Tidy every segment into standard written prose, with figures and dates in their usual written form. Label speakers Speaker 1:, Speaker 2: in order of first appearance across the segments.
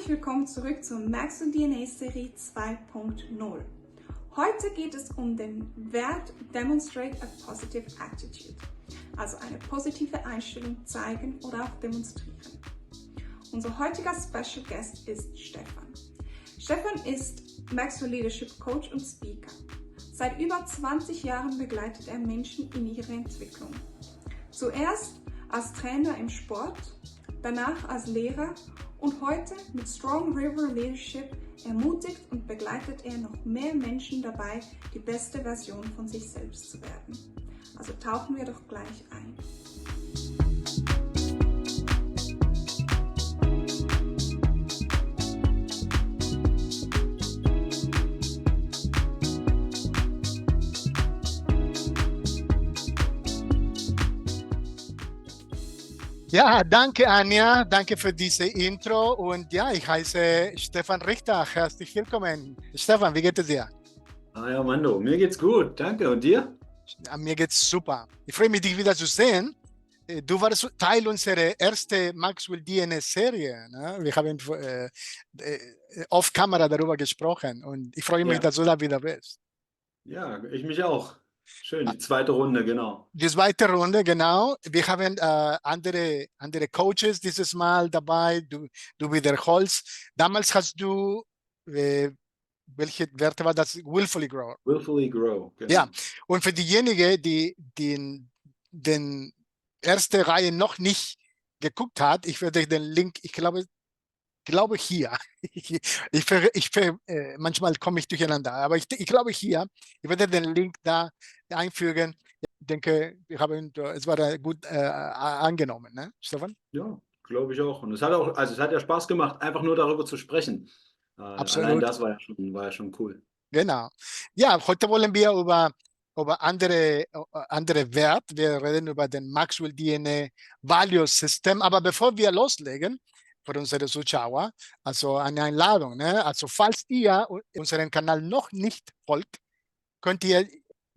Speaker 1: Herzlich willkommen zurück zur Maxwell DNA Serie 2.0. Heute geht es um den Wert Demonstrate a Positive Attitude, also eine positive Einstellung zeigen oder auch demonstrieren. Unser heutiger Special Guest ist Stefan. Stefan ist Maxwell Leadership Coach und Speaker. Seit über 20 Jahren begleitet er Menschen in ihrer Entwicklung. Zuerst als Trainer im Sport, danach als Lehrer und heute mit Strong River Leadership ermutigt und begleitet er noch mehr Menschen dabei, die beste Version von sich selbst zu werden. Also tauchen wir doch gleich ein.
Speaker 2: Ja, danke Anja, danke für diese Intro und ja, ich heiße Stefan Richter, herzlich willkommen. Stefan, wie geht es dir?
Speaker 3: Ja, Mando, mir geht's gut, danke. Und dir?
Speaker 2: Mir geht's super. Ich freue mich, dich wieder zu sehen. Du warst Teil unserer ersten Maxwell DNA Serie. Ne? Wir haben off Kamera darüber gesprochen und ich freue mich, dass du da wieder bist.
Speaker 3: Ja, ich mich auch. Schön, die zweite Runde, genau.
Speaker 2: Die zweite Runde, genau. Wir haben andere Coaches dieses Mal dabei. Du wiederholst. Damals hast du, welche Werte war das? Willfully Grow.
Speaker 3: Willfully Grow, genau.
Speaker 2: Ja, und für diejenigen, die den erste Reihe noch nicht geguckt hat, ich werde den Link, ich glaube hier. Manchmal komme ich durcheinander, aber ich glaube hier. Ich werde den Link da einfügen. Ich denke, es war gut angenommen, ne, Stefan?
Speaker 3: Ja, glaube ich auch. Und es hat ja Spaß gemacht, einfach nur darüber zu sprechen.
Speaker 2: Absolut.
Speaker 3: Allein das war ja schon cool.
Speaker 2: Genau. Ja, heute wollen wir über andere Werte. Wir reden über den Maxwell DNA Value System. Aber bevor wir loslegen, für unsere Zuschauer, also eine Einladung. Ne? Also falls ihr unseren Kanal noch nicht folgt, könnt ihr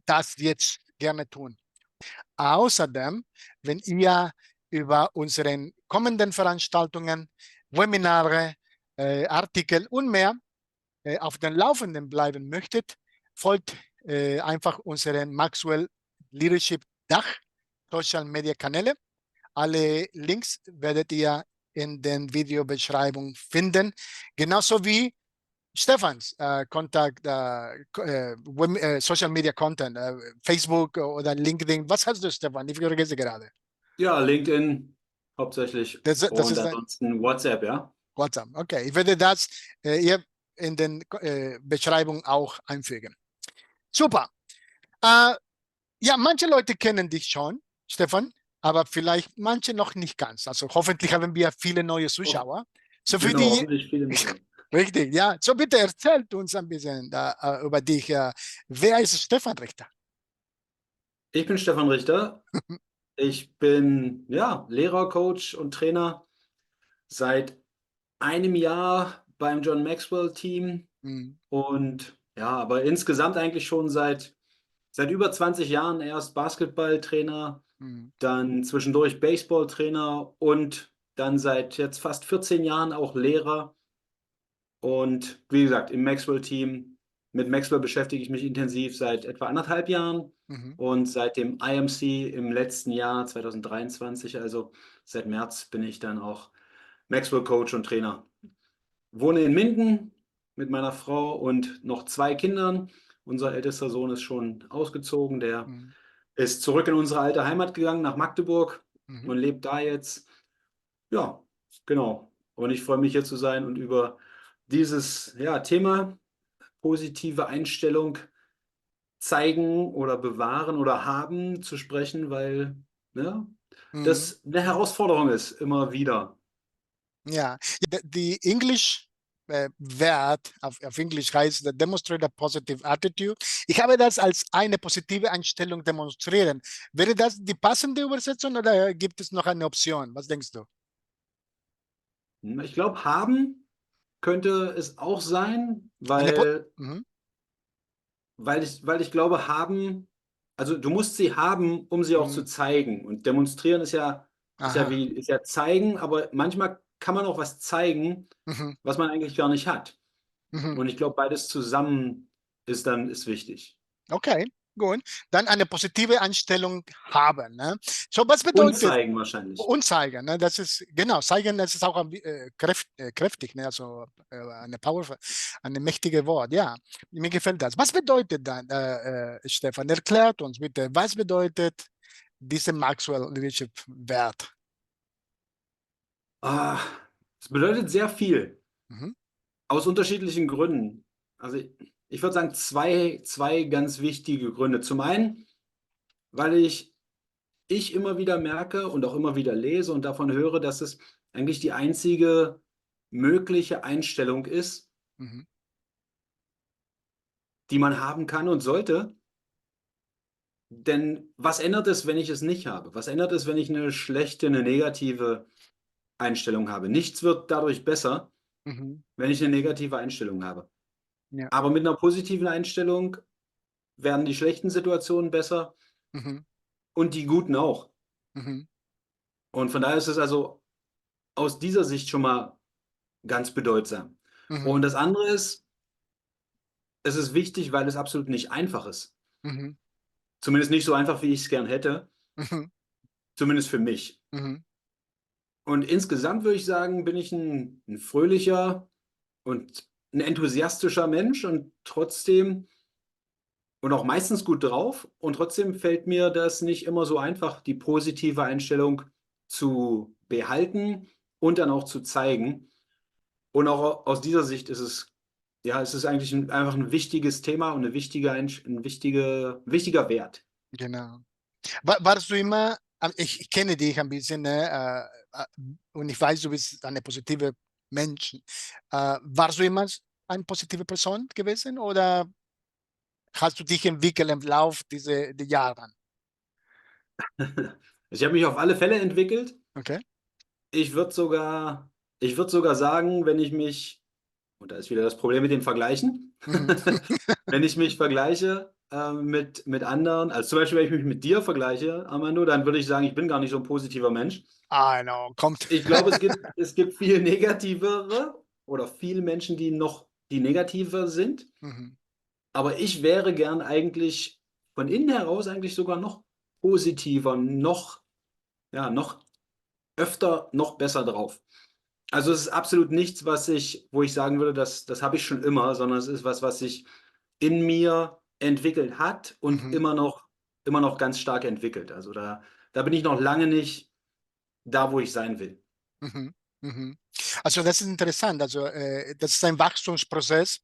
Speaker 2: das jetzt gerne tun. Außerdem, wenn ihr über unsere kommenden Veranstaltungen, Webinare, Artikel und mehr auf den Laufenden bleiben möchtet, folgt einfach unseren Maxwell Leadership Dach Social Media Kanäle. Alle Links werdet ihr in den Videobeschreibung finden, genauso wie Stefans Kontakt, Social Media Content, Facebook oder LinkedIn. Was hast du, Stefan? Ich vergesse gerade.
Speaker 3: Ja, LinkedIn hauptsächlich
Speaker 2: Das
Speaker 3: und
Speaker 2: ist
Speaker 3: ansonsten WhatsApp, ja?
Speaker 2: WhatsApp. Okay, ich werde das hier in den Beschreibung auch einfügen. Super. Ja, manche Leute kennen dich schon, Stefan, aber vielleicht manche noch nicht ganz. Also hoffentlich haben wir viele neue Zuschauer. So für
Speaker 3: Genau,
Speaker 2: die,
Speaker 3: hoffentlich viele mehr.
Speaker 2: richtig, ja. So bitte erzählt uns ein bisschen über dich. Wer ist Stefan Richter?
Speaker 3: Ich bin Stefan Richter. Ich bin ja Lehrer, Coach und Trainer seit einem Jahr beim John Maxwell Team und ja, aber insgesamt eigentlich schon seit über 20 Jahren erst Basketballtrainer, dann zwischendurch Baseballtrainer und dann seit jetzt fast 14 Jahren auch Lehrer. Und wie gesagt, im Maxwell-Team, mit Maxwell beschäftige ich mich intensiv seit etwa 1,5 Jahren und seit dem IMC im letzten Jahr 2023, also seit März, bin ich dann auch Maxwell-Coach und Trainer. Wohne in Minden mit meiner Frau und noch 2 Kindern. Unser ältester Sohn ist schon ausgezogen, der ist zurück in unsere alte Heimat gegangen, nach Magdeburg und lebt da jetzt. Ja, genau. Und ich freue mich hier zu sein und über dieses Thema positive Einstellung zeigen oder bewahren oder haben zu sprechen, weil das eine Herausforderung ist, immer wieder.
Speaker 2: Ja, die Englisch Wert auf Englisch heißt Demonstrate a Positive Attitude. Ich habe das als eine positive Einstellung demonstrieren. Wäre das die passende Übersetzung oder gibt es noch eine Option? Was denkst du?
Speaker 3: Ich glaube, haben könnte es auch sein, weil ich glaube, haben, also du musst sie haben, um sie auch zu zeigen. Und demonstrieren ist ja zeigen, aber manchmal kann man auch was zeigen,
Speaker 2: Mhm.
Speaker 3: was man eigentlich gar nicht hat.
Speaker 2: Mhm.
Speaker 3: Und ich glaube, beides zusammen ist wichtig.
Speaker 2: Okay, gut. Dann eine positive Einstellung haben. Ne? So, was
Speaker 3: Und
Speaker 2: bedeutet
Speaker 3: zeigen wahrscheinlich.
Speaker 2: und zeigen? Ne? Das ist genau zeigen. Das ist auch kräftig. Ne? Also eine powerful, eine mächtige Wort. Ja, mir gefällt das. Was bedeutet dann, Stefan? Erklärt uns bitte, was bedeutet diese Maxwell Leadership Wert?
Speaker 3: Ah, es bedeutet sehr viel,
Speaker 2: Mhm.
Speaker 3: aus unterschiedlichen Gründen. Also ich würde sagen, zwei ganz wichtige Gründe. Zum einen, weil ich immer wieder merke und auch immer wieder lese und davon höre, dass es eigentlich die einzige mögliche Einstellung ist,
Speaker 2: Mhm.
Speaker 3: die man haben kann und sollte. Denn was ändert es, wenn ich es nicht habe? Was ändert es, wenn ich eine schlechte, eine negative Einstellung habe? Nichts wird dadurch besser,
Speaker 2: Mhm.
Speaker 3: wenn ich eine negative Einstellung habe.
Speaker 2: Ja.
Speaker 3: Aber mit einer positiven Einstellung werden die schlechten Situationen besser
Speaker 2: Mhm.
Speaker 3: und die guten auch.
Speaker 2: Mhm.
Speaker 3: Und von daher ist es also aus dieser Sicht schon mal ganz bedeutsam.
Speaker 2: Mhm.
Speaker 3: Und das andere ist, es ist wichtig, weil es absolut nicht einfach ist.
Speaker 2: Mhm.
Speaker 3: Zumindest nicht so einfach, wie ich es gern hätte.
Speaker 2: Mhm.
Speaker 3: Zumindest für mich.
Speaker 2: Mhm.
Speaker 3: Und insgesamt würde ich sagen, bin ich ein fröhlicher und ein enthusiastischer Mensch und trotzdem und auch meistens gut drauf. Und trotzdem fällt mir das nicht immer so einfach, die positive Einstellung zu behalten und dann auch zu zeigen. Und auch aus dieser Sicht ist es, ja, es ist eigentlich einfach ein wichtiges Thema und wichtiger Wert.
Speaker 2: Genau. Warst du immer, ich kenne dich ein bisschen, ne, und ich weiß, du bist eine positive Mensch. Warst du immer eine positive Person gewesen oder hast du dich entwickelt im Lauf dieser Jahre?
Speaker 3: Ich habe mich auf alle Fälle entwickelt.
Speaker 2: Okay.
Speaker 3: Ich würde sogar, ich würde sogar sagen, wenn ich mich, und da ist wieder das Problem mit dem Vergleichen,
Speaker 2: Mhm.
Speaker 3: wenn ich mich vergleiche mit anderen, also zum Beispiel, wenn ich mich mit dir vergleiche, Armando, dann würde ich sagen, ich bin gar nicht so ein positiver Mensch.
Speaker 2: Ah, no, kommt.
Speaker 3: Ich glaube, es gibt viel negativere oder viele Menschen, die negativer sind.
Speaker 2: Mhm.
Speaker 3: Aber ich wäre gern eigentlich von innen heraus eigentlich sogar noch positiver, noch öfter, noch besser drauf. Also es ist absolut nichts, wo ich sagen würde, das habe ich schon immer, sondern es ist was sich in mir entwickelt hat und
Speaker 2: Mhm.
Speaker 3: immer noch ganz stark entwickelt. Also da bin ich noch lange nicht da, wo ich sein will.
Speaker 2: Mhm. Mhm. Also das ist interessant. Also das ist ein Wachstumsprozess.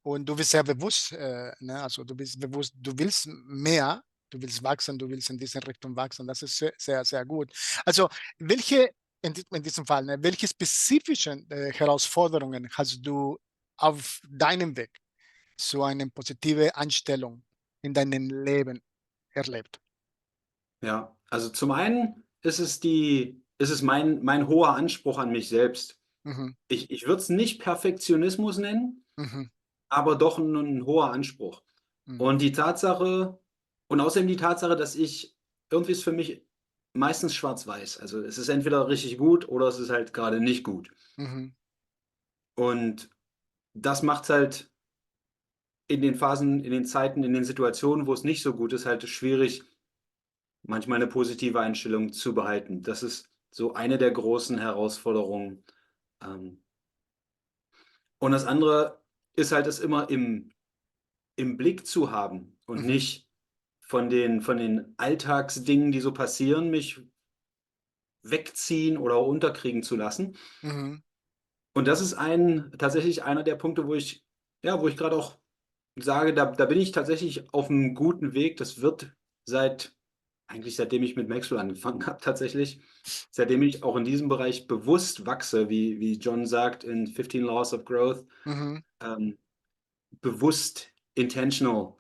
Speaker 2: Und du bist sehr bewusst, ne? Also du bist bewusst, du willst mehr, du willst wachsen, du willst in diese Richtung wachsen. Das ist sehr, sehr, sehr gut. Also welche, in diesem Fall, ne, welche spezifischen Herausforderungen hast du auf deinem Weg zu einer positiven Einstellung in deinem Leben erlebt?
Speaker 3: Ja, also zum einen ist es mein hoher Anspruch an mich selbst.
Speaker 2: Mhm,
Speaker 3: Ich würde es nicht Perfektionismus nennen,
Speaker 2: mhm,
Speaker 3: aber doch ein hoher Anspruch.
Speaker 2: mhm,
Speaker 3: Und und außerdem die Tatsache, dass irgendwie ist für mich meistens schwarz-weiß. Also es ist entweder richtig gut oder es ist halt gerade nicht gut.
Speaker 2: mhm,
Speaker 3: Und das macht es halt in den Phasen, in den Zeiten, in den Situationen, wo es nicht so gut ist, halt schwierig, manchmal eine positive Einstellung zu behalten. Das ist so eine der großen Herausforderungen. Ähm, Und das andere ist halt, es immer im Blick zu haben und
Speaker 2: mhm,
Speaker 3: nicht von den Alltagsdingen, die so passieren, mich wegziehen oder unterkriegen zu lassen.
Speaker 2: mhm,
Speaker 3: Und das ist tatsächlich einer der Punkte, wo ich gerade auch sage, da bin ich tatsächlich auf einem guten Weg. Das wird eigentlich seitdem ich mit Maxwell angefangen habe, tatsächlich, seitdem ich auch in diesem Bereich bewusst wachse, wie John sagt in 15 Laws of Growth,
Speaker 2: mhm,
Speaker 3: ähm, bewusst intentional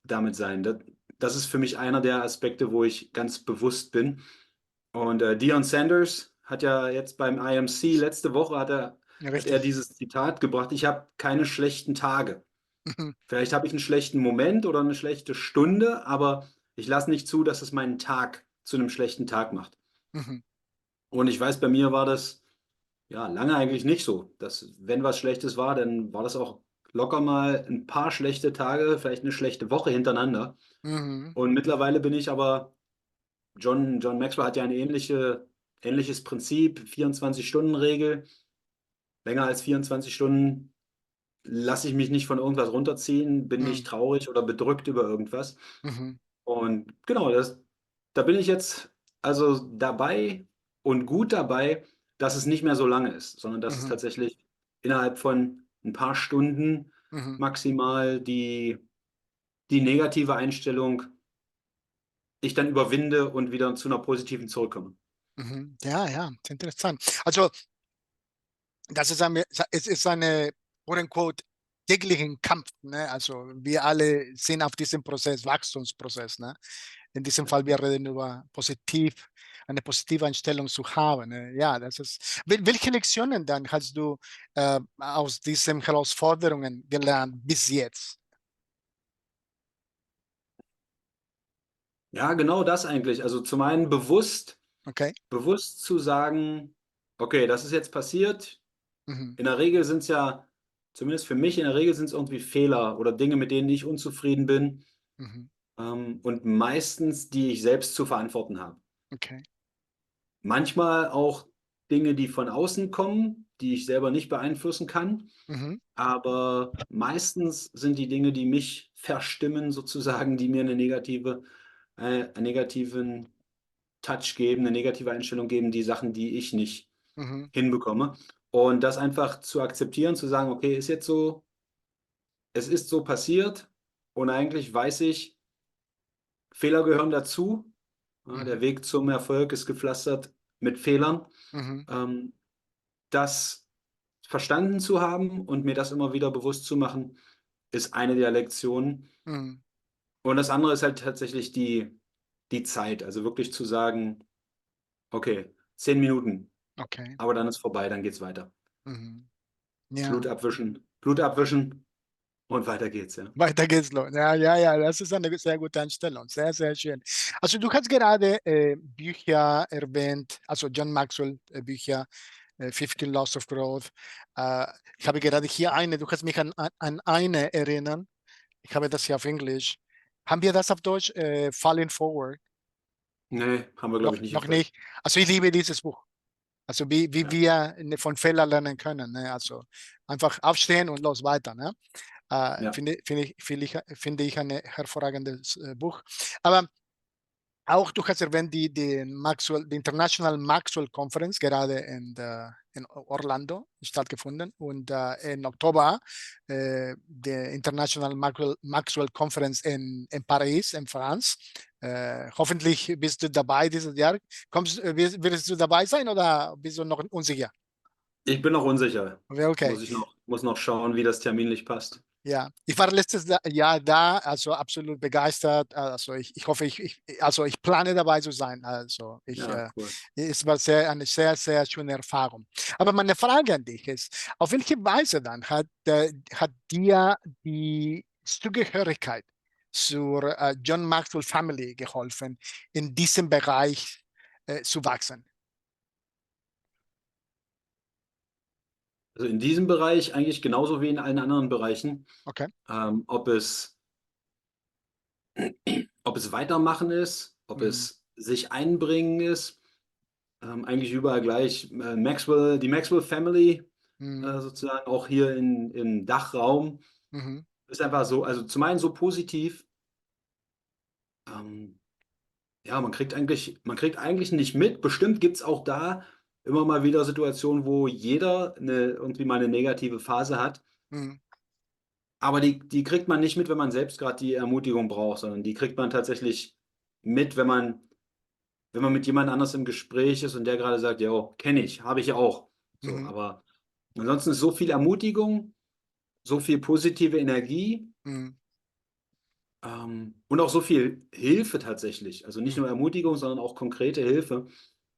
Speaker 3: damit sein. Das ist für mich einer der Aspekte, wo ich ganz bewusst bin. Und Deion Sanders hat ja jetzt beim IMC letzte Woche
Speaker 2: ja,
Speaker 3: hat er
Speaker 2: richtig.
Speaker 3: dieses Zitat gebracht: Ich habe keine schlechten Tage.
Speaker 2: Mhm,
Speaker 3: Vielleicht habe ich einen schlechten Moment oder eine schlechte Stunde, aber ich lasse nicht zu, dass es meinen Tag zu einem schlechten Tag macht.
Speaker 2: mhm,
Speaker 3: Und ich weiß, bei mir war das ja, lange eigentlich nicht so. Wenn was Schlechtes war, dann war das auch locker mal ein paar schlechte Tage, vielleicht eine schlechte Woche hintereinander.
Speaker 2: Mhm.
Speaker 3: Und mittlerweile bin ich aber, John Maxwell hat ja ein ähnliches Prinzip, 24-Stunden-Regel. Länger als 24 Stunden lasse ich mich nicht von irgendwas runterziehen, bin nicht
Speaker 2: Mhm.
Speaker 3: traurig oder bedrückt über irgendwas.
Speaker 2: Mhm.
Speaker 3: Und genau, da bin ich jetzt also dabei und gut dabei, dass es nicht mehr so lange ist, sondern dass es
Speaker 2: Mhm.
Speaker 3: tatsächlich innerhalb von ein paar Stunden
Speaker 2: Mhm.
Speaker 3: maximal die negative Einstellung ich dann überwinde und wieder zu einer positiven zurückkomme.
Speaker 2: Mhm. Ja, ja, sehr interessant. Also, das ist es ist eine, quote unquote, täglichen Kampf, ne? Also, wir alle sind auf diesem Prozess, Wachstumsprozess, ne? In diesem Fall, wir reden über eine positive Einstellung zu haben, ne? Ja, das ist, welche Lektionen dann hast du aus diesen Herausforderungen gelernt bis jetzt?
Speaker 3: Ja, genau das eigentlich. Also zum einen
Speaker 2: Okay?
Speaker 3: bewusst zu sagen, okay, das ist jetzt passiert.
Speaker 2: Mhm.
Speaker 3: In der Regel sind es ja, zumindest für mich, in der Regel sind es irgendwie Fehler oder Dinge, mit denen ich unzufrieden bin,
Speaker 2: Mhm.
Speaker 3: und meistens, die ich selbst zu verantworten habe.
Speaker 2: Okay.
Speaker 3: Manchmal auch Dinge, die von außen kommen, die ich selber nicht beeinflussen kann,
Speaker 2: Mhm.
Speaker 3: aber meistens sind die Dinge, die mich verstimmen, sozusagen, die mir einen negativen Touch geben, eine negative Einstellung geben, die Sachen, die ich nicht
Speaker 2: Mhm.
Speaker 3: hinbekomme. Und das einfach zu akzeptieren, zu sagen, okay, ist jetzt so, es ist so passiert und eigentlich weiß ich, Fehler gehören dazu. Ja,
Speaker 2: Mhm.
Speaker 3: der Weg zum Erfolg ist gepflastert mit Fehlern.
Speaker 2: Mhm.
Speaker 3: Ähm, Das verstanden zu haben und mir das immer wieder bewusst zu machen, ist eine der Lektionen.
Speaker 2: Mhm.
Speaker 3: Und das andere ist halt tatsächlich die Zeit. Also wirklich zu sagen, okay, 10 Minuten,
Speaker 2: Okay.
Speaker 3: aber dann ist vorbei, dann geht's weiter.
Speaker 2: Mhm. Ja.
Speaker 3: Blut abwischen und weiter geht's, ja.
Speaker 2: Weiter geht's los. Ja, ja, ja, das ist eine sehr gute Einstellung. Sehr, sehr schön. Also du hast gerade Bücher erwähnt, also John Maxwell Bücher, 15 Laws of Growth. Äh, ich habe gerade hier eine, du kannst mich an eine erinnern. Ich habe das hier auf Englisch. Haben wir das auf Deutsch? Falling Forward?
Speaker 3: Nee, haben wir, glaube ich, nicht auf
Speaker 2: Noch
Speaker 3: Deutsch.
Speaker 2: nicht. Also ich liebe dieses Buch. Also wie
Speaker 3: Ja.
Speaker 2: wir von Fehlern lernen können. Ne? Also einfach aufstehen und los weiter. Ne?
Speaker 3: Ja.
Speaker 2: Finde ich ein hervorragendes Buch. Aber auch du hast erwähnt, die International Maxwell Conference gerade in Orlando stattgefunden und im Oktober die International Maxwell Conference in Paris, in France. Hoffentlich bist du dabei dieses Jahr. Wirst du dabei sein oder bist du noch unsicher?
Speaker 3: Ich bin noch unsicher.
Speaker 2: Okay.
Speaker 3: Muss noch schauen, wie das terminlich passt.
Speaker 2: Ja, ich war letztes Jahr da, also absolut begeistert. Also ich hoffe, also ich plane dabei zu sein. Also
Speaker 3: Ja, cool.
Speaker 2: es war eine sehr, sehr schöne Erfahrung. Aber meine Frage an dich ist, auf welche Weise dann hat dir die Zugehörigkeit zur John Maxwell Family geholfen, in diesem Bereich zu wachsen?
Speaker 3: Also in diesem Bereich eigentlich genauso wie in allen anderen Bereichen,
Speaker 2: Okay.
Speaker 3: ähm, ob es, ob es Weitermachen ist, ob
Speaker 2: Mhm.
Speaker 3: es sich einbringen ist, eigentlich überall gleich. Die Maxwell Family,
Speaker 2: Mhm.
Speaker 3: sozusagen auch hier im Dachraum,
Speaker 2: Mhm.
Speaker 3: ist einfach so, also zum einen so positiv, ähm, ja, man kriegt eigentlich nicht mit. Bestimmt gibt es auch da immer mal wieder Situationen, wo jeder irgendwie mal eine negative Phase hat.
Speaker 2: Mhm.
Speaker 3: Aber die kriegt man nicht mit, wenn man selbst gerade die Ermutigung braucht, sondern die kriegt man tatsächlich mit, wenn man mit jemand anders im Gespräch ist und der gerade sagt, ja, kenne ich, habe ich ja auch. So,
Speaker 2: Mhm.
Speaker 3: aber ansonsten ist so viel Ermutigung, so viel positive Energie,
Speaker 2: Mhm.
Speaker 3: und auch so viel Hilfe tatsächlich. Also nicht nur
Speaker 2: Mhm.
Speaker 3: Ermutigung, sondern auch konkrete Hilfe.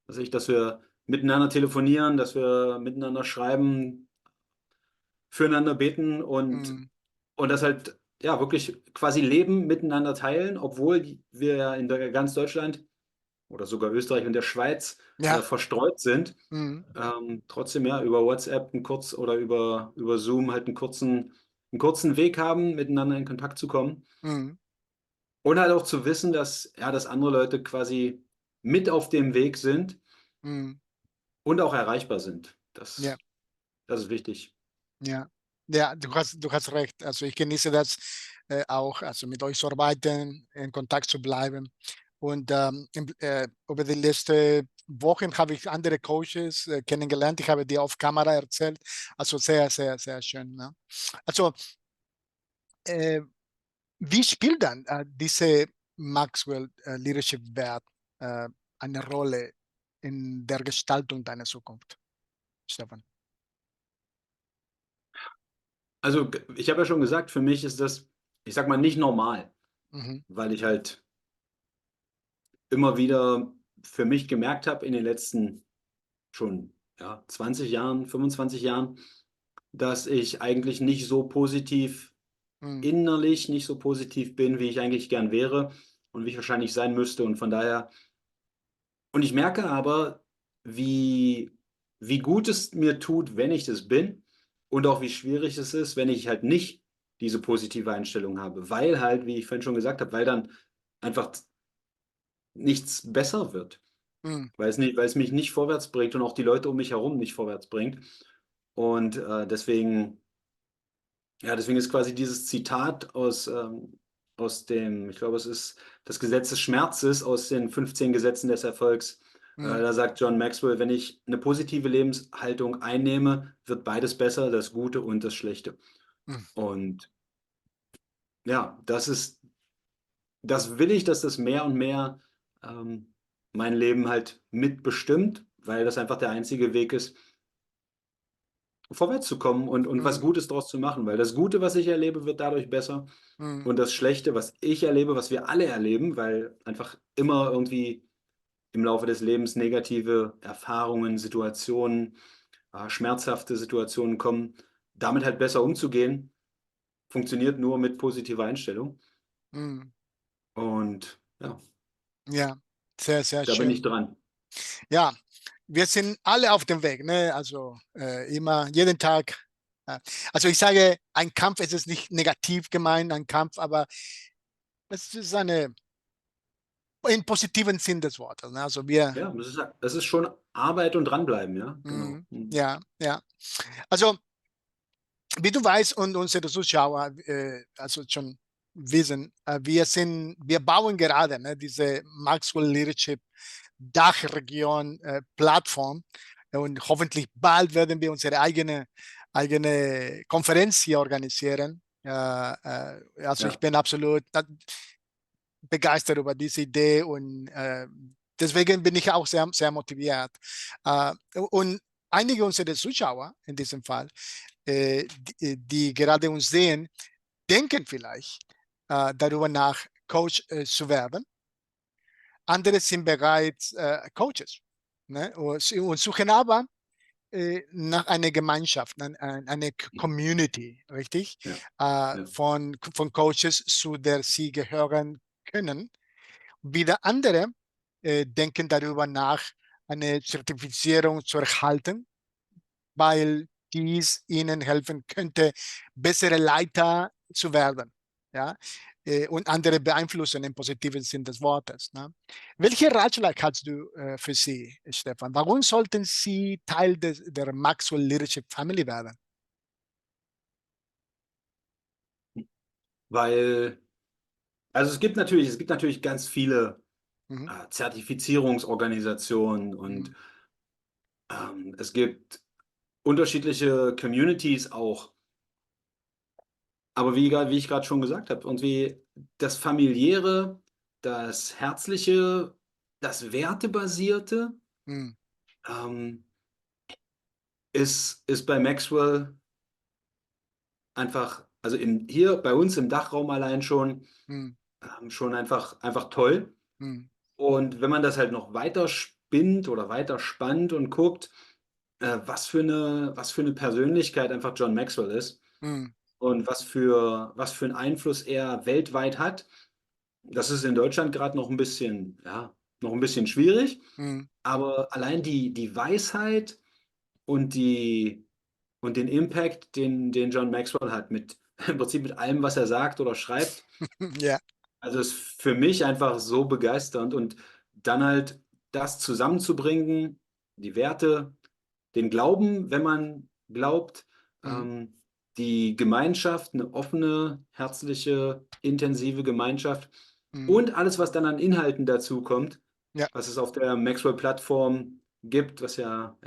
Speaker 3: Dass wir miteinander telefonieren, dass wir miteinander schreiben, füreinander beten
Speaker 2: Mhm.
Speaker 3: und das halt ja wirklich quasi Leben miteinander teilen, obwohl wir ja in ganz Deutschland oder sogar Österreich und der Schweiz
Speaker 2: Ja.
Speaker 3: verstreut sind,
Speaker 2: Mhm.
Speaker 3: trotzdem ja über WhatsApp oder über Zoom halt einen kurzen Weg haben, miteinander in Kontakt zu kommen.
Speaker 2: Mhm.
Speaker 3: Und halt auch zu wissen, dass andere Leute quasi mit auf dem Weg sind
Speaker 2: Mhm.
Speaker 3: und auch erreichbar sind.
Speaker 2: Ja.
Speaker 3: Das ist wichtig.
Speaker 2: Ja, ja, du hast recht. Also ich genieße das auch, also mit euch zu arbeiten, in Kontakt zu bleiben. Und über die letzten Wochen habe ich andere Coaches kennengelernt. Ich habe dir auf Kamera erzählt. Also sehr, sehr, sehr schön. Ne? Also äh, wie spielt dann diese Maxwell Leadership Wert eine Rolle in der Gestaltung deiner Zukunft, Stefan?
Speaker 3: Also ich habe ja schon gesagt, für mich ist das, ich sag mal, nicht normal,
Speaker 2: Mhm.
Speaker 3: weil ich halt immer wieder für mich gemerkt habe in den letzten schon 20 Jahren, 25 Jahren, dass ich eigentlich nicht so positiv
Speaker 2: Mhm.
Speaker 3: innerlich nicht so positiv bin, wie ich eigentlich gern wäre und wie ich wahrscheinlich sein müsste. Und von daher, und ich merke aber, wie gut es mir tut, wenn ich das bin und auch wie schwierig es ist, wenn ich halt nicht diese positive Einstellung habe, weil halt, wie ich vorhin schon gesagt habe, weil dann einfach nichts besser wird,
Speaker 2: Mhm.
Speaker 3: weil es mich nicht vorwärts bringt und auch die Leute um mich herum nicht vorwärts bringt. Und deswegen ist quasi dieses Zitat aus dem, ich glaube, es ist das Gesetz des Schmerzes aus den 15 Gesetzen des Erfolgs.
Speaker 2: Mhm.
Speaker 3: Da sagt John Maxwell, wenn ich eine positive Lebenshaltung einnehme, wird beides besser, das Gute und das Schlechte.
Speaker 2: Mhm.
Speaker 3: Und ja, das will ich, dass das mehr und mehr mein Leben halt mitbestimmt, weil das einfach der einzige Weg ist, vorwärts zu kommen und was
Speaker 2: Mhm.
Speaker 3: Gutes draus zu machen, weil das Gute, was ich erlebe, wird dadurch besser
Speaker 2: Mhm.
Speaker 3: und das Schlechte, was ich erlebe, was wir alle erleben, weil einfach immer irgendwie im Laufe des Lebens negative Erfahrungen, Situationen, schmerzhafte Situationen kommen, damit halt besser umzugehen, funktioniert nur mit positiver Einstellung
Speaker 2: Mhm.
Speaker 3: und ja,
Speaker 2: Ja, sehr, sehr
Speaker 3: da bin ich
Speaker 2: schön.
Speaker 3: dran.
Speaker 2: Ja, wir sind alle auf dem Weg, ne? Also immer, jeden Tag. Also ich sage, ein Kampf ist es nicht negativ gemeint, ein Kampf, aber es ist eine, im positiven Sinn des Wortes. Ne? Also wir,
Speaker 3: Ja, das ist schon Arbeit und dranbleiben, ja, genau.
Speaker 2: ja, ja. Also wie du weißt und unsere Zuschauer also schon wissen, wir bauen gerade diese Maxwell Leadership Dachregion Plattform und hoffentlich bald werden wir unsere eigene Konferenz hier organisieren. Also ich
Speaker 3: Ja,
Speaker 2: bin absolut begeistert über diese Idee und deswegen bin ich auch sehr, sehr motiviert. Und einige unserer Zuschauer in diesem Fall die gerade uns sehen, denken vielleicht darüber nach, Coach zu werden. Andere sind bereits Coaches, ne? Und suchen aber nach einer Gemeinschaft, eine Community, richtig?
Speaker 3: ja, ja,
Speaker 2: Von Coaches, zu der sie gehören können. Wieder andere denken darüber nach, eine Zertifizierung zu erhalten, weil dies ihnen helfen könnte, bessere Leiter zu werden. Ja? Und andere beeinflussen im positiven Sinn des Wortes. Ne? Welche Ratschlag hast du für sie, Stefan? Warum sollten sie Teil der Maxwell Leadership Family werden?
Speaker 3: weil, also es gibt natürlich ganz viele
Speaker 2: Mhm.
Speaker 3: Zertifizierungsorganisationen und
Speaker 2: Mhm.
Speaker 3: es gibt unterschiedliche Communities auch. Aber wie ich gerade schon gesagt habe, irgendwie das Familiäre, das Herzliche, das Wertebasierte
Speaker 2: Mhm.
Speaker 3: ähm, ist bei Maxwell einfach, also hier bei uns im Dachraum allein
Speaker 2: Mhm.
Speaker 3: schon einfach toll.
Speaker 2: Mhm.
Speaker 3: Und wenn man das halt noch weiter spinnt oder weiter spannt und guckt, was für eine Persönlichkeit einfach John Maxwell ist
Speaker 2: Mhm.
Speaker 3: und was für einen Einfluss er weltweit hat, das ist in Deutschland gerade noch ein bisschen noch ein bisschen schwierig,
Speaker 2: Mhm.
Speaker 3: aber allein die Weisheit und den Impact, den John Maxwell hat, im Prinzip mit allem, was er sagt oder schreibt,
Speaker 2: Ja.
Speaker 3: also ist für mich einfach so begeisternd und dann halt das zusammenzubringen, die Werte, den Glauben, wenn man glaubt,
Speaker 2: Mhm.
Speaker 3: die Gemeinschaft, eine offene, herzliche, intensive Gemeinschaft
Speaker 2: Mhm.
Speaker 3: und alles, was dann an Inhalten dazu kommt,
Speaker 2: Ja.
Speaker 3: was es auf der Maxwell-Plattform gibt, was ja,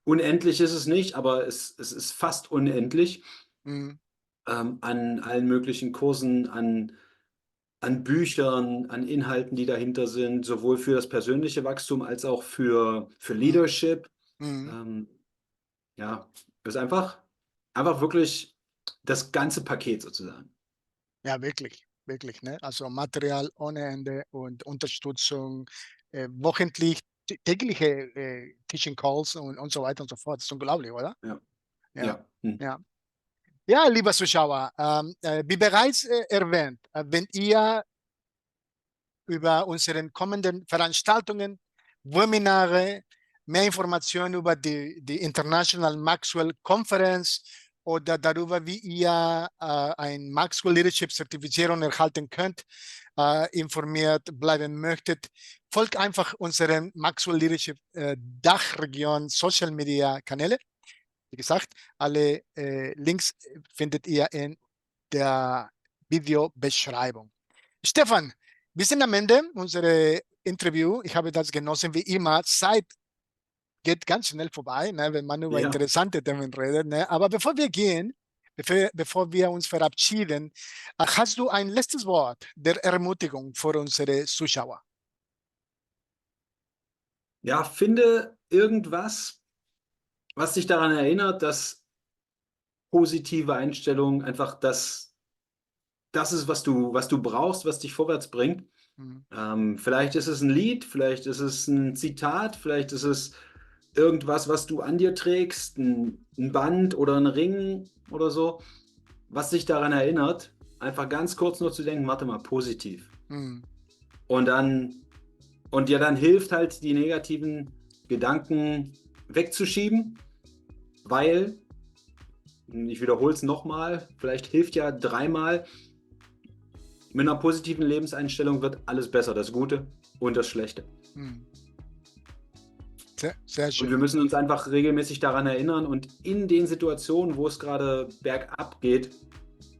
Speaker 3: unendlich ist es nicht, aber es ist fast unendlich,
Speaker 2: Mhm.
Speaker 3: an allen möglichen Kursen, an Büchern, an Inhalten, die dahinter sind, sowohl für das persönliche Wachstum als auch für
Speaker 2: Mhm.
Speaker 3: Leadership.
Speaker 2: Mhm.
Speaker 3: Ähm, ja, ist einfach wirklich das ganze Paket sozusagen.
Speaker 2: Ja, wirklich, wirklich. Ne? Also Material ohne Ende und Unterstützung, wochentlich, tägliche Teaching Calls und so weiter und so fort. Das ist unglaublich, oder?
Speaker 3: Ja,
Speaker 2: Ja,
Speaker 3: ja. Hm.
Speaker 2: ja. Ja, lieber Zuschauer, wie bereits erwähnt, wenn ihr über unsere kommenden Veranstaltungen, Webinare, mehr Informationen über die International Maxwell Conference oder darüber, wie ihr ein Maxwell Leadership Zertifizierung erhalten könnt, informiert bleiben möchtet, folgt einfach unseren Maxwell Leadership Dachregion Social Media Kanäle. Wie gesagt, alle Links findet ihr in der Videobeschreibung. Stefan, wir sind am Ende unserer Interview. Ich habe das genossen wie immer. Zeit geht ganz schnell vorbei, ne, wenn man über
Speaker 3: Ja.
Speaker 2: interessante Themen redet. Ne? Aber bevor wir gehen, bevor wir uns verabschieden, hast du ein letztes Wort der Ermutigung für unsere Zuschauer?
Speaker 3: Ja, finde irgendwas, was dich daran erinnert, dass positive Einstellung einfach das ist, was du brauchst, was dich vorwärts bringt.
Speaker 2: Mhm.
Speaker 3: Vielleicht ist es ein Lied, vielleicht ist es ein Zitat, vielleicht ist es irgendwas, was du an dir trägst, ein Band oder ein Ring oder so, was dich daran erinnert, einfach ganz kurz nur zu denken, warte mal, positiv.
Speaker 2: Mhm.
Speaker 3: Und dir dann hilft halt, die negativen Gedanken wegzuschieben, weil, ich wiederhole es nochmal, vielleicht hilft ja dreimal, mit einer positiven Lebenseinstellung wird alles besser, das Gute und das Schlechte.
Speaker 2: Mhm. Sehr, sehr
Speaker 3: Und wir
Speaker 2: schön.
Speaker 3: müssen uns einfach regelmäßig daran erinnern und in den Situationen, wo es gerade bergab geht,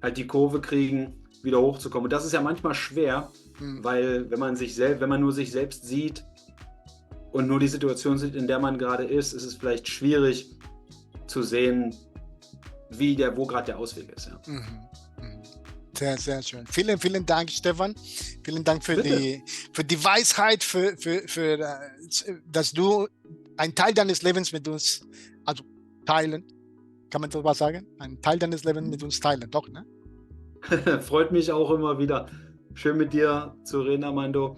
Speaker 3: halt die Kurve kriegen, wieder hochzukommen. Und das ist ja manchmal schwer,
Speaker 2: Mhm.
Speaker 3: weil wenn man nur sich selbst sieht und nur die Situation sieht, in der man gerade ist es vielleicht schwierig zu sehen, wo gerade der Ausweg ist. Ja.
Speaker 2: Mhm. Mhm. Sehr, sehr schön. Vielen, vielen Dank, Stefan. Vielen Dank für die Weisheit, dass du einen Teil deines Lebens mit uns, also teilen, kann man das was sagen? Einen Teil deines Lebens mit uns teilen, doch, ne?
Speaker 3: Freut mich auch immer wieder. Schön mit dir zu reden, Armando.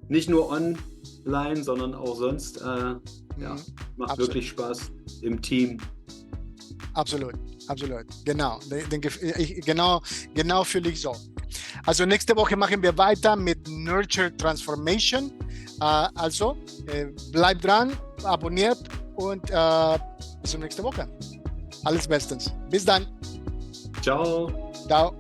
Speaker 3: Nicht nur online, sondern auch sonst. Ja, macht
Speaker 2: Absolut.
Speaker 3: wirklich Spaß im Team.
Speaker 2: Absolut, absolut. Genau, genau fühle ich so. Also nächste Woche machen wir weiter mit Nurture Transformation. Also bleibt dran, abonniert und bis zur nächsten Woche. Alles Bestens. Bis dann.
Speaker 3: Ciao.
Speaker 2: Ciao.